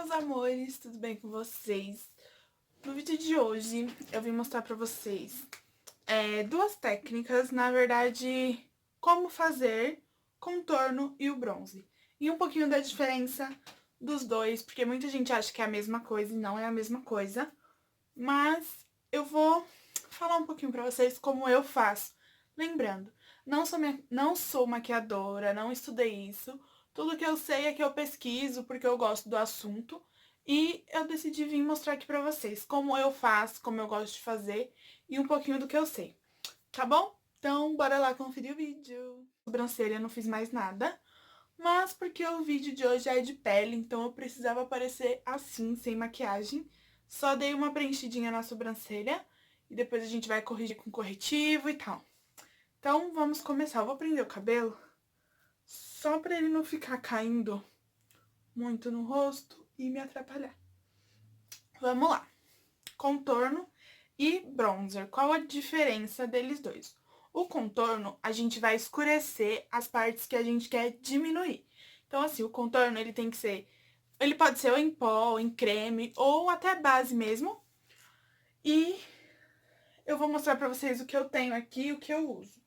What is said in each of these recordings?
meus amores, tudo bem com vocês? No vídeo de hoje eu vim mostrar pra vocês duas técnicas, na verdade, como fazer contorno e o bronze. E um pouquinho da diferença dos dois, porque muita gente acha que é a mesma coisa e não é a mesma coisa. Mas eu vou falar um pouquinho pra vocês como eu faço. Lembrando, não sou maquiadora, não estudei isso. Tudo que eu sei é que eu pesquiso porque eu gosto do assunto. E eu decidi vir mostrar aqui pra vocês como eu faço, como eu gosto de fazer e um pouquinho do que eu sei. Tá bom? Então, bora lá conferir o vídeo. Sobrancelha, eu não fiz mais nada. Mas porque o vídeo de hoje é de pele, então eu precisava aparecer assim, sem maquiagem. Só dei uma preenchidinha na sobrancelha e depois a gente vai corrigir com corretivo e tal. Então, vamos começar. Eu vou prender o cabelo só pra ele não ficar caindo muito no rosto e me atrapalhar. Vamos lá. Contorno e bronzer. Qual a diferença deles dois? O contorno, a gente vai escurecer as partes que a gente quer diminuir. Então, assim, o contorno, ele tem que ser... Ele pode ser ou em pó, ou em creme, ou até base mesmo. E eu vou mostrar pra vocês o que eu tenho aqui e o que eu uso.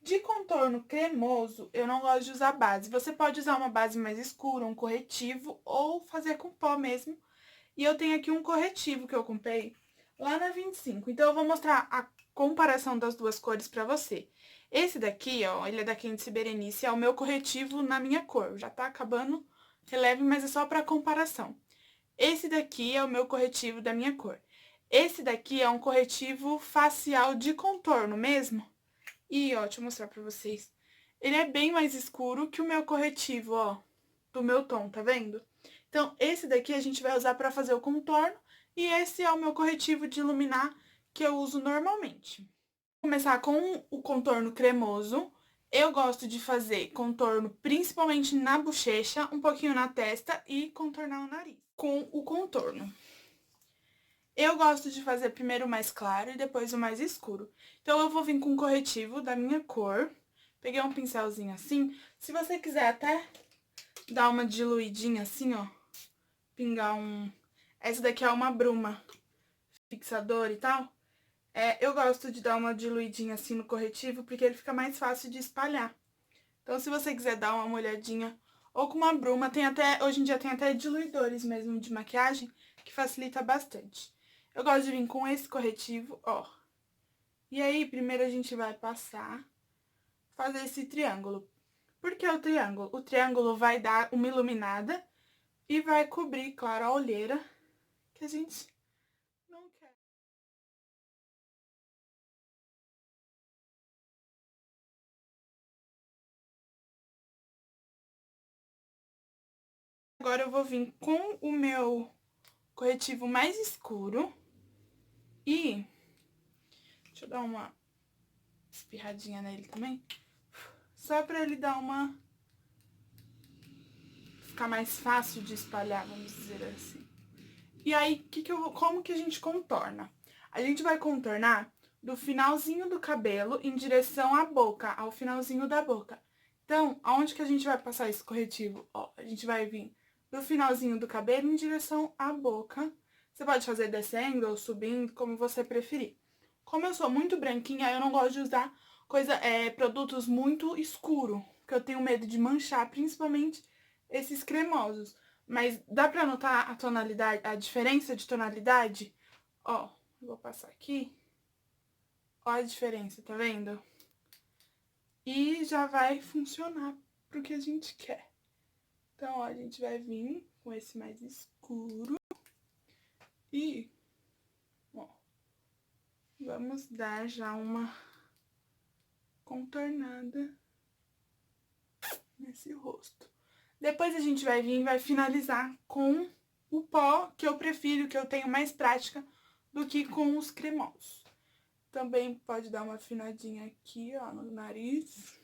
De contorno cremoso, eu não gosto de usar base. Você pode usar uma base mais escura, um corretivo, ou fazer com pó mesmo. E eu tenho aqui um corretivo que eu comprei lá na 25. Então, eu vou mostrar a comparação das duas cores pra você. Esse daqui, ó, ele é da Candice Berenice, é o meu corretivo na minha cor. Já tá acabando, releve, mas é só pra comparação. Esse daqui é o meu corretivo da minha cor. Esse daqui é um corretivo facial de contorno mesmo. E, ó, deixa eu mostrar pra vocês. Ele é bem mais escuro que o meu corretivo, ó, do meu tom, tá vendo? Então, esse daqui a gente vai usar pra fazer o contorno e esse é o meu corretivo de iluminar que eu uso normalmente. Vou começar com o contorno cremoso. Eu gosto de fazer contorno principalmente na bochecha, um pouquinho na testa e contornar o nariz com o contorno. Eu gosto de fazer primeiro o mais claro e depois o mais escuro. Então, eu vou vir com o corretivo da minha cor. Peguei um pincelzinho assim. Se você quiser até dar uma diluidinha assim, ó. Pingar um... Essa daqui é uma bruma fixador e tal. Eu gosto de dar uma diluidinha assim no corretivo, porque ele fica mais fácil de espalhar. Então, se você quiser dar uma molhadinha ou com uma bruma, tem até... Hoje em dia tem até diluidores mesmo de maquiagem, que facilita bastante. Eu gosto de vir com esse corretivo, ó. E aí, primeiro a gente vai passar, fazer esse triângulo. Por que o triângulo? O triângulo vai dar uma iluminada e vai cobrir, claro, a olheira que a gente não quer. Agora eu vou vir com o meu corretivo mais escuro e... Deixa eu dar uma espirradinha nele também. Só pra ele dar uma... Ficar mais fácil de espalhar, vamos dizer assim. E aí, como que a gente contorna? A gente vai contornar do finalzinho do cabelo em direção à boca, ao finalzinho da boca. Então, aonde que a gente vai passar esse corretivo? Ó, a gente vai vir do finalzinho do cabelo em direção à boca. Você pode fazer descendo ou subindo, como você preferir. Como eu sou muito branquinha, eu não gosto de usar produtos muito escuros, porque eu tenho medo de manchar, principalmente esses cremosos. Mas dá pra notar a tonalidade, a diferença de tonalidade? Ó, eu vou passar aqui. Ó a diferença, tá vendo? E já vai funcionar pro que a gente quer. Então, ó, a gente vai vir com esse mais escuro. E, ó, vamos dar já uma contornada nesse rosto. Depois a gente vai vir e vai finalizar com o pó, que eu prefiro, que eu tenho mais prática do que com os cremosos. Também pode dar uma afinadinha aqui, ó, no nariz.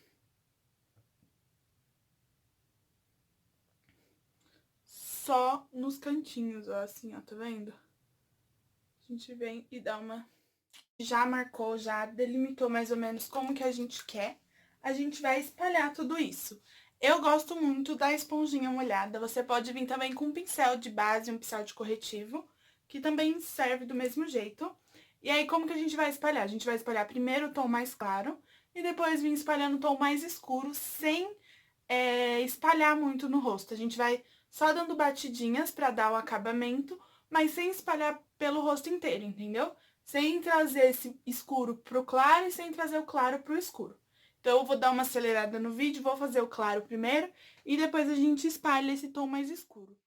Só nos cantinhos, ó, assim, ó, tá vendo? A gente vem e dá uma... Já marcou, já delimitou mais ou menos como que a gente quer. A gente vai espalhar tudo isso. Eu gosto muito da esponjinha molhada. Você pode vir também com um pincel de base, um pincel de corretivo, que também serve do mesmo jeito. E aí, como que a gente vai espalhar? A gente vai espalhar primeiro o tom mais claro e depois vir espalhando o tom mais escuro, sem espalhar muito no rosto. A gente vai só dando batidinhas pra dar o acabamento, mas sem espalhar pelo rosto inteiro, entendeu? Sem trazer esse escuro pro claro e sem trazer o claro pro escuro. Então, eu vou dar uma acelerada no vídeo, vou fazer o claro primeiro e depois a gente espalha esse tom mais escuro.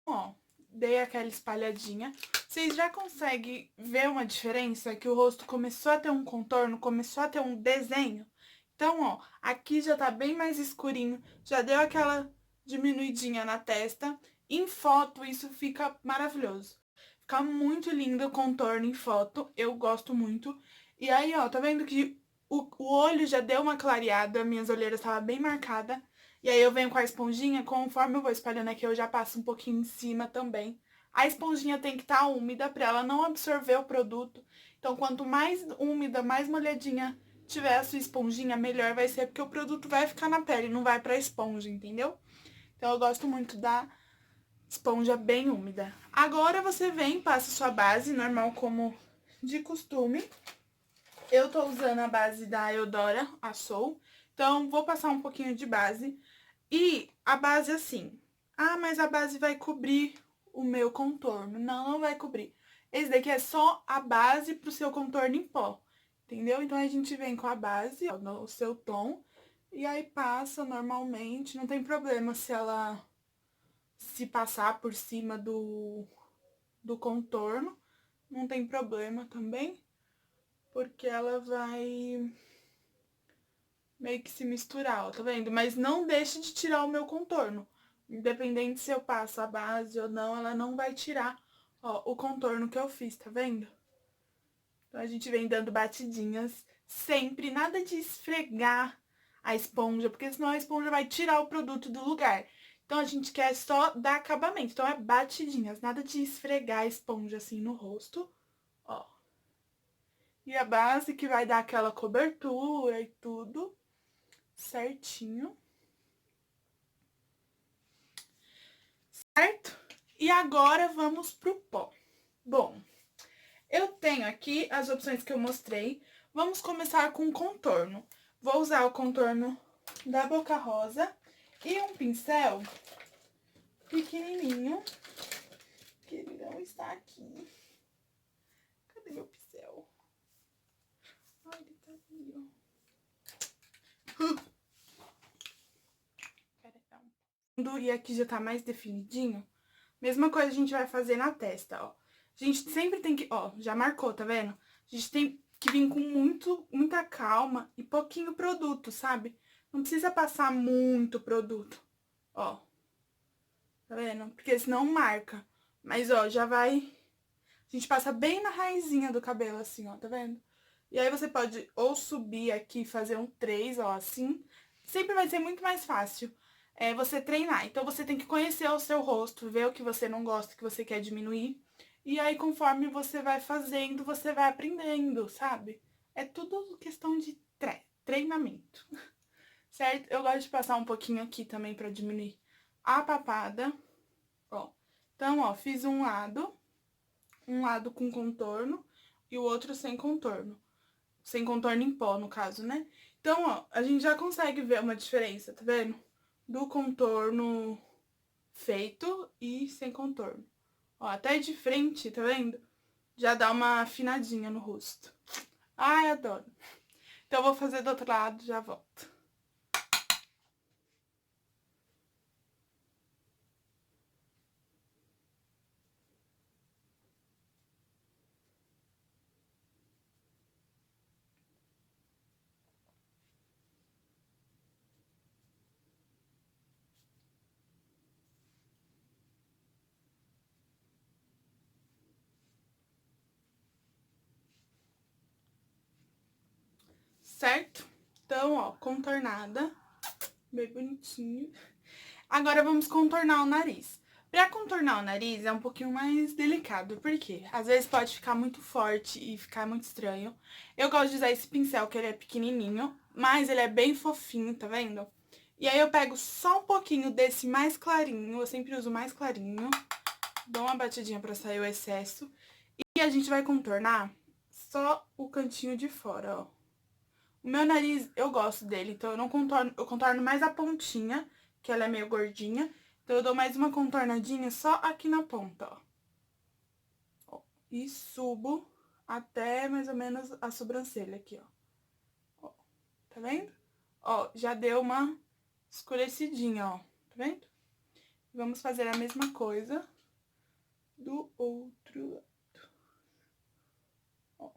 Ó, dei aquela espalhadinha. Vocês já conseguem ver uma diferença? Que o rosto começou a ter um contorno, começou a ter um desenho? Então, ó, aqui já tá bem mais escurinho, já deu aquela diminuidinha na testa. Em foto, isso fica maravilhoso. Fica muito lindo o contorno em foto, eu gosto muito. E aí, ó, tá vendo que o olho já deu uma clareada, minhas olheiras estavam bem marcadas. E aí eu venho com a esponjinha, conforme eu vou espalhando aqui, eu já passo um pouquinho em cima também. A esponjinha tem que estar úmida para ela não absorver o produto. Então, quanto mais úmida, mais molhadinha tiver a sua esponjinha, melhor vai ser, porque o produto vai ficar na pele, não vai pra esponja, entendeu? Então, eu gosto muito da esponja bem úmida. Agora você vem, passa sua base, normal como de costume. Eu tô usando a base da Eudora, a Soul. Então, vou passar um pouquinho de base. E a base assim, ah, mas a base vai cobrir o meu contorno. Não, não vai cobrir. Esse daqui é só a base pro seu contorno em pó, entendeu? Então, a gente vem com a base, ó, no seu tom, e aí passa normalmente. Não tem problema se ela se passar por cima do contorno. Não tem problema também, porque ela vai meio que se misturar, ó, tá vendo? Mas não deixe de tirar o meu contorno. Independente se eu passo a base ou não, ela não vai tirar, ó, o contorno que eu fiz, tá vendo? Então, a gente vem dando batidinhas sempre, nada de esfregar a esponja, porque senão a esponja vai tirar o produto do lugar. Então, a gente quer só dar acabamento, então é batidinhas, nada de esfregar a esponja assim no rosto, ó. E a base que vai dar aquela cobertura e tudo certinho. Certo? E agora vamos pro pó. Bom, eu tenho aqui as opções que eu mostrei. Vamos começar com contorno. Vou usar o contorno da Boca Rosa e um pincel pequenininho, que ele não está aqui. Cadê meu pincel? Ai, ele tá ali, ó. E aqui já tá mais definidinho. Mesma coisa a gente vai fazer na testa, ó. A gente sempre tem que, ó, já marcou, tá vendo? A gente tem que vir com muita calma e pouquinho produto, sabe? Não precisa passar muito produto, ó. Tá vendo? Porque senão marca. Mas, ó, já vai... A gente passa bem na raizinha do cabelo, assim, ó, tá vendo? E aí você pode ou subir aqui e fazer um 3, ó, assim. Sempre vai ser muito mais fácil você treinar. Então, você tem que conhecer o seu rosto, ver o que você não gosta, o que você quer diminuir. E aí, conforme você vai fazendo, você vai aprendendo, sabe? É tudo questão de treinamento, certo? Eu gosto de passar um pouquinho aqui também pra diminuir a papada, ó. Então, ó, fiz um lado com contorno e o outro sem contorno. Sem contorno em pó, no caso, né? Então, ó, a gente já consegue ver uma diferença, tá vendo? Do contorno feito e sem contorno. Ó, até de frente, tá vendo? Já dá uma afinadinha no rosto. Ai, adoro. Então, eu vou fazer do outro lado, já volto. Certo? Então, ó, contornada. Bem bonitinho. Agora, vamos contornar o nariz. Pra contornar o nariz é um pouquinho mais delicado, porque às vezes pode ficar muito forte e ficar muito estranho. Eu gosto de usar esse pincel, que ele é pequenininho, mas ele é bem fofinho, tá vendo? E aí eu pego só um pouquinho desse mais clarinho, eu sempre uso mais clarinho, dou uma batidinha pra sair o excesso, e a gente vai contornar só o cantinho de fora, ó. O meu nariz, eu gosto dele, então eu não contorno, eu contorno mais a pontinha, que ela é meio gordinha. Então eu dou mais uma contornadinha só aqui na ponta, ó. E subo até mais ou menos a sobrancelha aqui, ó. Tá vendo? Ó, já deu uma escurecidinha, ó. Tá vendo? Vamos fazer a mesma coisa do outro lado. Ó.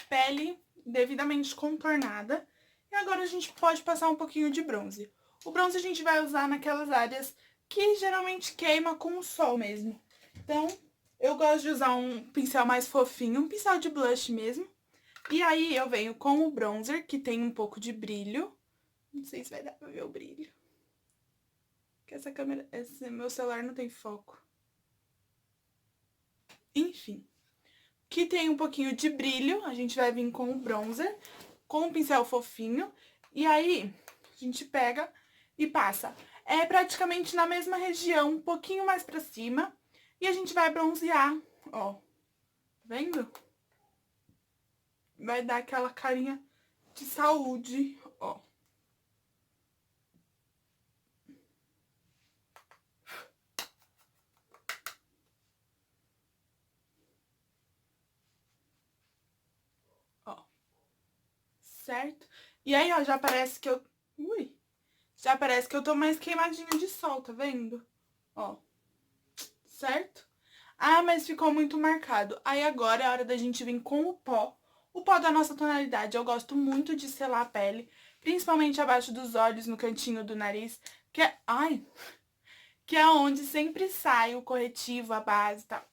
Pele devidamente contornada. E agora a gente pode passar um pouquinho de bronze. O bronze a gente vai usar naquelas áreas que geralmente queima com o sol mesmo. Então, eu gosto de usar um pincel mais fofinho, um pincel de blush mesmo. E aí eu venho com o bronzer, que tem um pouco de brilho. Não sei se vai dar pra ver o brilho. Porque essa câmera, esse meu celular não tem foco. Enfim. Que tem um pouquinho de brilho, a gente vai vir com o bronzer, com um pincel fofinho. E aí, a gente pega e passa. É praticamente na mesma região, um pouquinho mais pra cima. E a gente vai bronzear, ó. Tá vendo? Vai dar aquela carinha de saúde, ó. Ó. Certo? E aí, ó, já parece que eu... Ui! Já parece que eu tô mais queimadinha de sol, tá vendo? Ó. Certo? Ah, mas ficou muito marcado. Aí agora é a hora da gente vir com o pó. O pó da nossa tonalidade. Eu gosto muito de selar a pele, principalmente abaixo dos olhos, no cantinho do nariz, que é... Ai! Que é onde sempre sai o corretivo, a base e tal.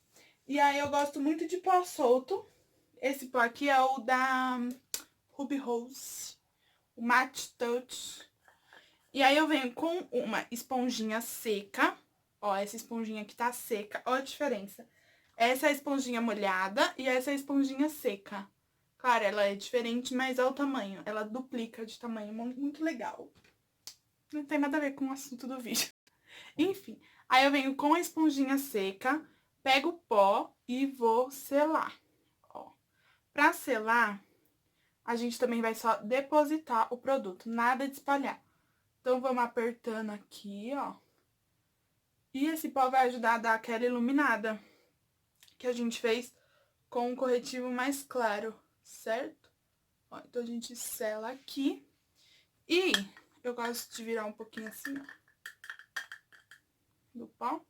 E aí eu gosto muito de pó solto. Esse pó aqui é o da Ruby Rose, o Matte Touch. E aí eu venho com uma esponjinha seca. Ó, essa esponjinha aqui tá seca. Ó a diferença. Essa é a esponjinha molhada e essa é a esponjinha seca. Claro, ela é diferente, mas é o tamanho. Ela duplica de tamanho. Muito legal. Não tem nada a ver com o assunto do vídeo. Enfim, aí eu venho com a esponjinha seca, pego o pó e vou selar. Ó. Pra selar, a gente também vai só depositar o produto, nada de espalhar. Então, vamos apertando aqui, ó. E esse pó vai ajudar a dar aquela iluminada que a gente fez com um corretivo mais claro, certo? Ó, então, a gente sela aqui. E eu gosto de virar um pouquinho assim, ó, do pó.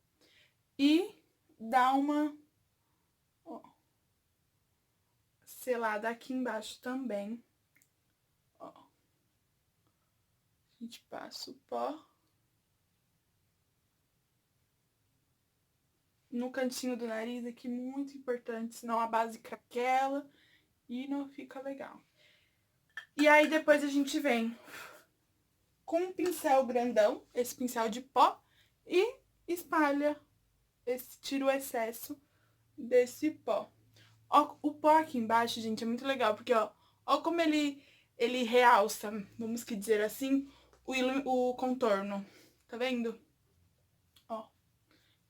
E dar uma, ó, selada aqui embaixo também. Ó. A gente passa o pó no cantinho do nariz aqui, muito importante, senão a base craquela e não fica legal. E aí depois a gente vem com um pincel grandão, esse pincel de pó, e espalha, tira o excesso desse pó. Ó, o pó aqui embaixo, gente, é muito legal, porque ó como ele realça, vamos que dizer assim, o contorno, tá vendo? Ó,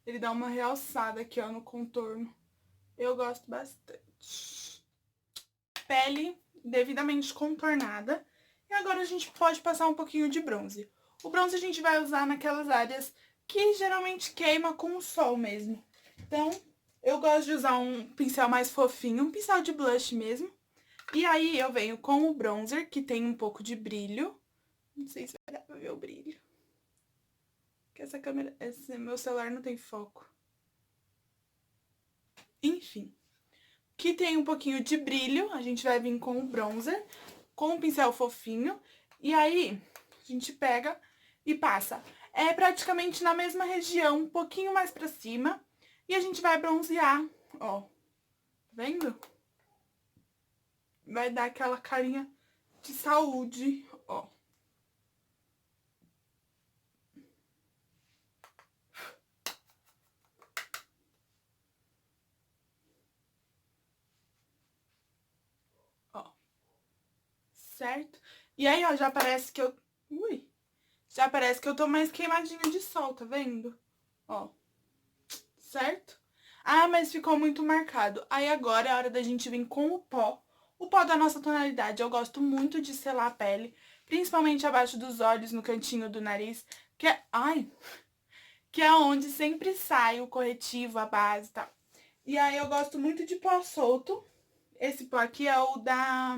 ele dá uma realçada aqui, ó, no contorno. Eu gosto bastante. Pele devidamente contornada. E agora a gente pode passar um pouquinho de bronze. O bronze a gente vai usar naquelas áreas que geralmente queima com o sol mesmo. Então, eu gosto de usar um pincel mais fofinho, um pincel de blush mesmo. E aí eu venho com o bronzer, que tem um pouco de brilho. Não sei se vai dar pra ver o brilho. Porque essa câmera, esse meu celular não tem foco. Enfim. Que tem um pouquinho de brilho, a gente vai vir com o bronzer, com um pincel fofinho. E aí, a gente pega e passa. É praticamente na mesma região, um pouquinho mais pra cima. E a gente vai bronzear, ó. Tá vendo? vai dar aquela carinha de saúde, ó. Ó. Certo? E aí, ó, já parece que eu... Ui! Já parece que eu tô mais queimadinha de sol, tá vendo? Ó. Certo? Ah, mas ficou muito marcado. Aí agora é a hora da gente vir com o pó. O pó da nossa tonalidade. Eu gosto muito de selar a pele, principalmente abaixo dos olhos, no cantinho do nariz, que é... Ai! Que é onde sempre sai o corretivo, a base e tal. E aí eu gosto muito de pó solto. Esse pó aqui é o da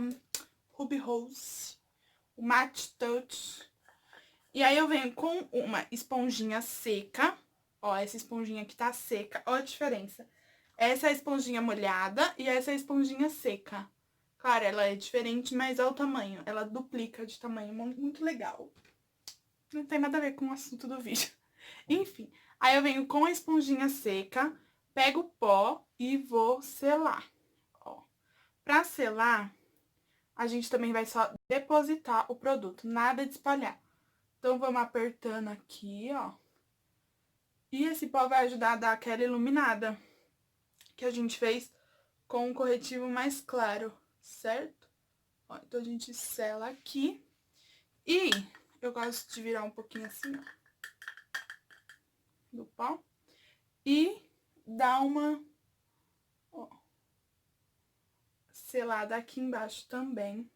Ruby Rose, o Matte Touch. E aí eu venho com uma esponjinha seca. Ó, essa esponjinha aqui tá seca. Ó a diferença. Essa é a esponjinha molhada e essa é a esponjinha seca. Claro, ela é diferente, mas é o tamanho. Ela duplica de tamanho. Muito legal. Não tem nada a ver com o assunto do vídeo. Enfim, aí eu venho com a esponjinha seca, pego o pó e vou selar. Ó. Pra selar, a gente também vai só depositar o produto, nada de espalhar. Então, vamos apertando aqui, ó. E esse pó vai ajudar a dar aquela iluminada que a gente fez com um corretivo mais claro, certo? Ó, então, a gente sela aqui. E eu gosto de virar um pouquinho assim, ó, do pó. E dar uma, ó, selada aqui embaixo também.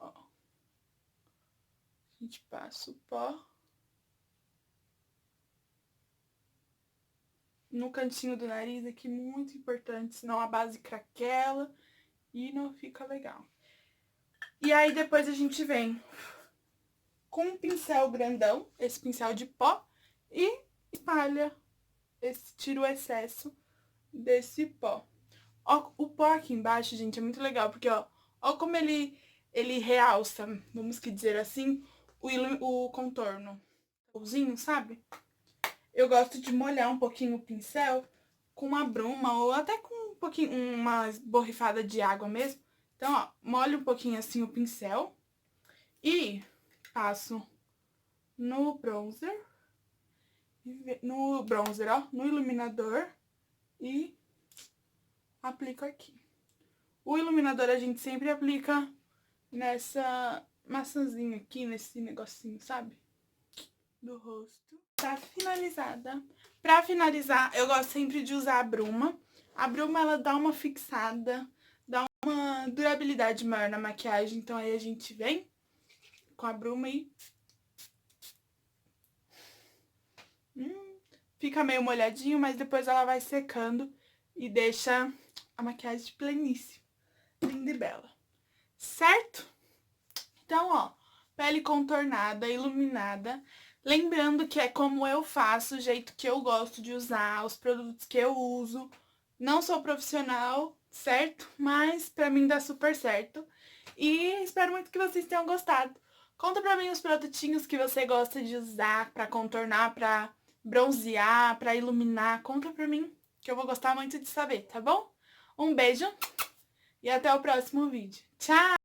Ó. A gente passa o pó no cantinho do nariz aqui, muito importante, senão a base craquela e não fica legal. E aí depois a gente vem com um pincel grandão, esse pincel de pó, e espalha, tira o excesso desse pó. Ó, o pó aqui embaixo, gente, é muito legal, porque ó como ele realça, vamos que dizer assim, o contorno. Sabe? Eu gosto de molhar um pouquinho o pincel com uma bruma ou até com um pouquinho, uma borrifada de água mesmo. Então, ó, molho um pouquinho assim o pincel e passo no bronzer, ó, no iluminador e aplico aqui. O iluminador a gente sempre aplica nessa maçãzinha aqui, nesse negocinho, sabe? Do rosto. Tá finalizada. Pra finalizar, eu gosto sempre de usar a bruma. A bruma, ela dá uma fixada, dá uma durabilidade maior na maquiagem. Então, aí a gente vem com a bruma e... fica meio molhadinho, mas depois ela vai secando e deixa a maquiagem pleníssima. Linda e bela. Certo? Então, ó, pele contornada, iluminada. Lembrando que é como eu faço, o jeito que eu gosto de usar, os produtos que eu uso. Não sou profissional, certo? Mas pra mim dá super certo. E espero muito que vocês tenham gostado. Conta pra mim os produtinhos que você gosta de usar pra contornar, pra bronzear, pra iluminar. Conta pra mim, que eu vou gostar muito de saber, tá bom? Um beijo e até o próximo vídeo. Tchau!